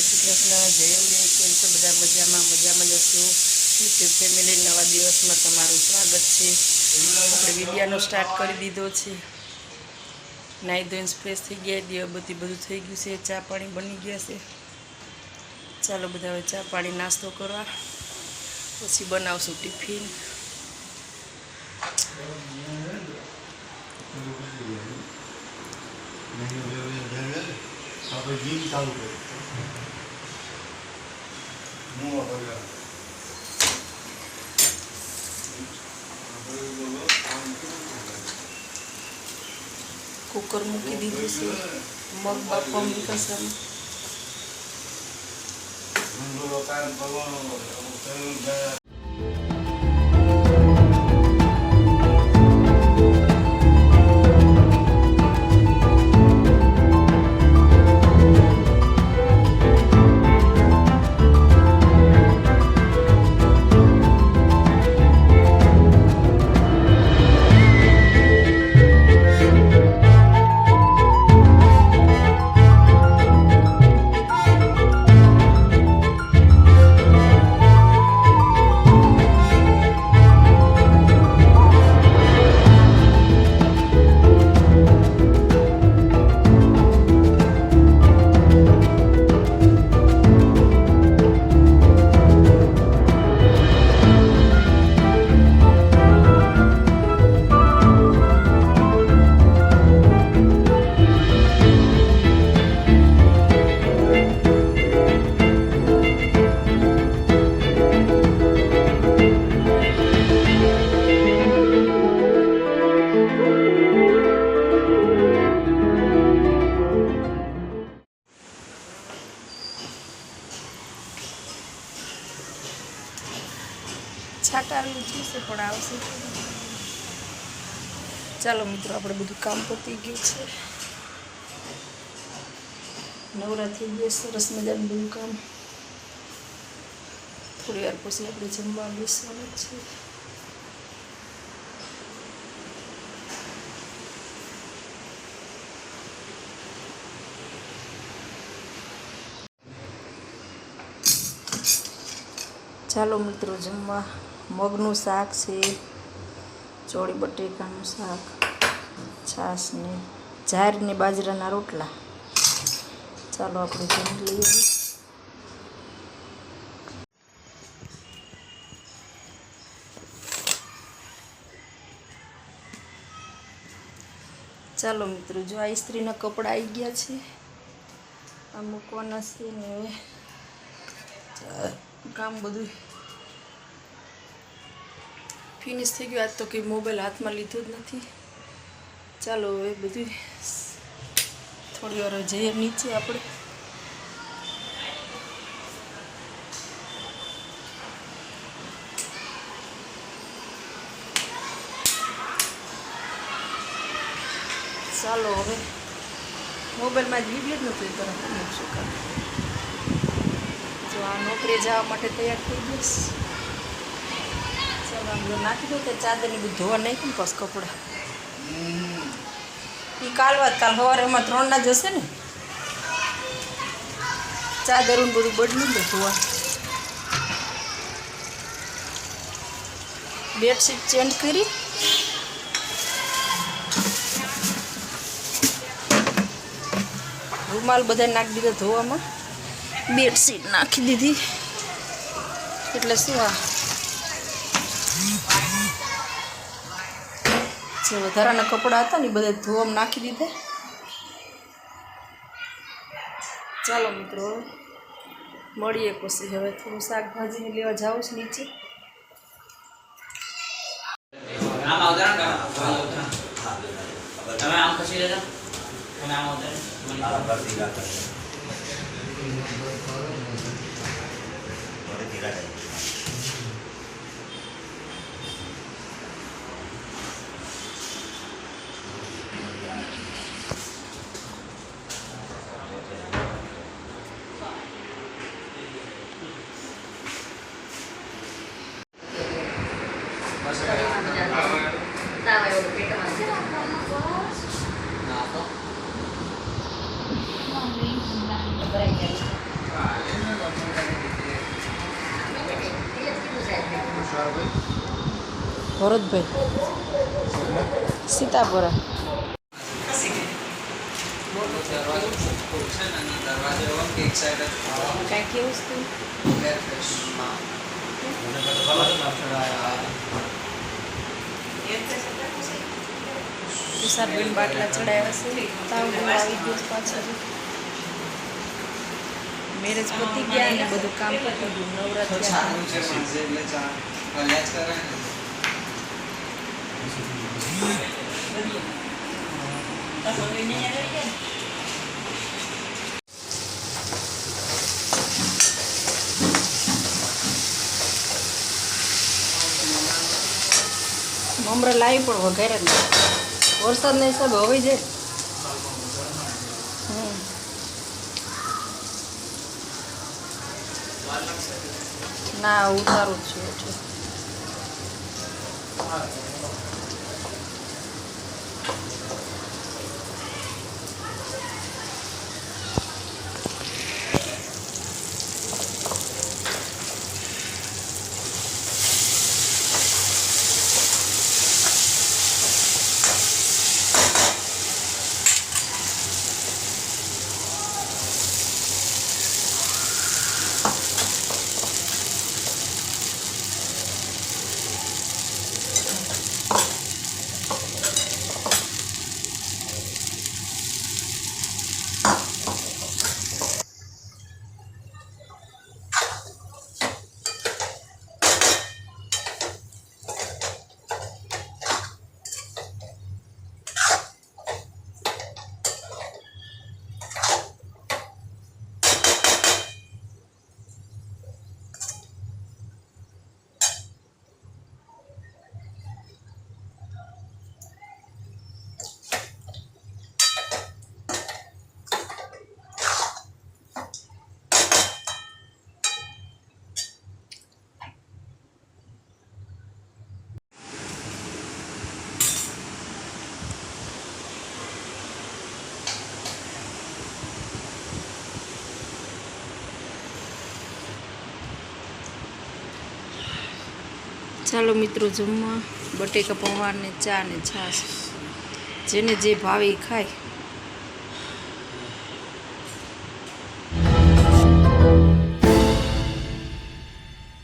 શ્રી કૃષ્ણ, જય અંબે. કેમ છો બધા? મજામાં જશો. યુટ્યુબ ફેમિલી નવા દિવસમાં તમારું સ્વાગત છે. આપણે વિડિયાનો સ્ટાર્ટ કરી દીધો છે. નાહી ધોઈને ફ્રેશ થઈ ગયા, દીવાબત્તી બધું થઈ ગયું છે, ચા પાણી બની ગયા છે. ચાલો બધા હવે ચા પાણી નાસ્તો કરવા, પછી બનાવશું ટિફિન. કુકર મૂકી દીધું છે, મગ બાફવા મૂકશે. છાંટાનું જોઈશે પણ આવશે. ચાલો મિત્રો, આપણે બધું કામ પતી ગયું છે, નવરા થઈ ગયા, સરસ મજાનું બધું કામ. થોડી વાર પછી આપણે જમવા બેસવાનું છે. ચાલો મિત્રો, જમવા મગનું શાક છે, ચોળી બટેકાનું શાક, છાશ ને જાર ને બાજરાના રોટલા. ચાલો આપણે જમી લઈએ. ચાલો મિત્રો, જો આ ઇસ્ત્રીના કપડાં આવી ગયા છે, આ મૂકવાના છે ને હવે કામ બધું ફિનિશ થઈ ગયું. આજ તો કંઈ મોબાઈલ હાથમાં લીધો જ નથી. ચાલો હવે બધું થોડી વાર જઈએ નીચે આપણે. ચાલો હવે મોબાઈલમાં જ વિડીયો જ નથી તરફ શું કામ. જો આ નોકરીએ જવા માટે તૈયાર થઈ ગઈશ. ચાલો આમ જો નાખી દો, તે ચાદરની બધું ધોવા નાખ્યું ને પછી કપડાં એ કાલ સવારે એમાં 3 જશે ને. ચાદરનું બધું બદલું ને ધોવા. બેડશીટ ચેન્જ કરી, રૂમાલ બધા નાખી દીધા ધોવામાં, બેડશીટ નાખી દીધી. એટલે શું આ જે વધારાના કપડાં હતા ને બધા ધોવામાં નાખી દીધા. ચાલો મિત્રો, મળીએ પછી. હવે થોડું શાકભાજીને લેવા જાઉં છું નીચે. ભરતભાઈ સીતાપુરા કાંઈ કેવું તુષારબેન બાટલા ચડાવ્યા છે. તાવ આવી ગયો પાછળ. મેરેજ પતી ગયા ને બધું કામ પતી ગયું. નવરાત્રી મમરા લાવી પણ વઘારે જ વરસાદના હિસાબે હવે જાય. ના ઉતારું જ છું એટલે ચાલો મિત્રો જમવા. બટેકા પૌવા ને ચા ને છાશ જેને જે ભાવે એ ખાય.